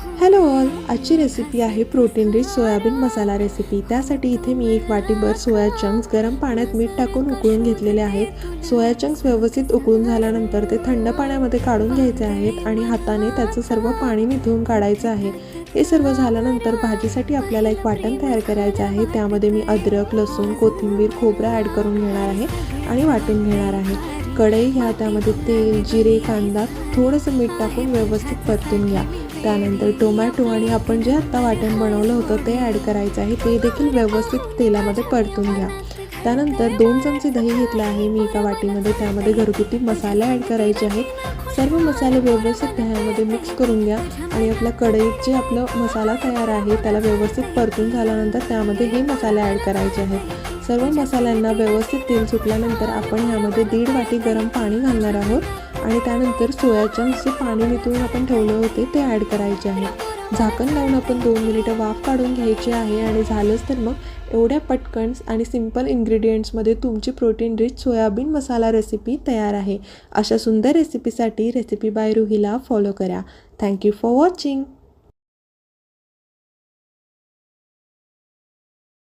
Hello all, आजची recipe आहे protein rich soybean मसाला recipe. त्यासाठी इथे मी एक वाटीभर सोया चंक्स गरम पाण्यात मीठ टाकून उकळून घेतलेले आहेत। सोया चंक्स व्यवस्थित उकळून झाल्यानंतर ते थंड पाण्यामध्ये काढून घ्यायचे आहेत आणि हाताने त्याचं सर्व पाणी निथळून काढायचं आहे। हे सर्व झाल्यानंतर भाजीसाठी आपल्याला एक वाटण तयार करायचं आहे। त्यामध्ये मी अद्रक, लसूण, कोथिंबीर, खोबरं ॲड करून घेणार आहे आणि वाटून घेणार आहे। कढई घ्या, त्यामध्ये तेल, जिरे, कांदा, थोडंसं मीठ टाकून व्यवस्थित परतून घ्या। त्यानंतर टोमॅटो आणि आपण जे आत्ता वाटण बनवलं होतं ते ॲड करायचं आहे। ते देखील व्यवस्थित तेलामध्ये परतून घ्या। त्यानंतर 2 चमचे दही घेतलं आहे मी एका वाटीमध्ये। त्यामध्ये घरगुती मसाले ॲड करायचे आहेत। सर्व मसाले व्यवस्थित दह्यामध्ये मिक्स करून घ्या आणि आपल्या कढईत जे आपलं मसाला तयार आहे त्याला व्यवस्थित परतून झाल्यानंतर त्यामध्ये हे मसाले ॲड करायचे आहेत। सर्व मसाल्यांना व्यवस्थित तेल सुटल्यानंतर आपण ह्यामध्ये 1.5 वाटी गरम पाणी घालणार आहोत आणि त्यानंतर सोया चंक्सचे पाणी निथळून आपण ठेवले होते ते ॲड करायचे आहे। झाकण लावून आपण 2 मिनिटं वाफ काढून घ्यायची आहे आणि झालंच तर मग एवढ्या पटकन आणि सिंपल इन्ग्रेडियंट्समध्ये तुमची प्रोटीन रिच सोयाबीन मसाला रेसिपी तयार आहे। अशा सुंदर रेसिपीसाठी रेसिपी बाय रुहिला फॉलो करा। Thank you for watching.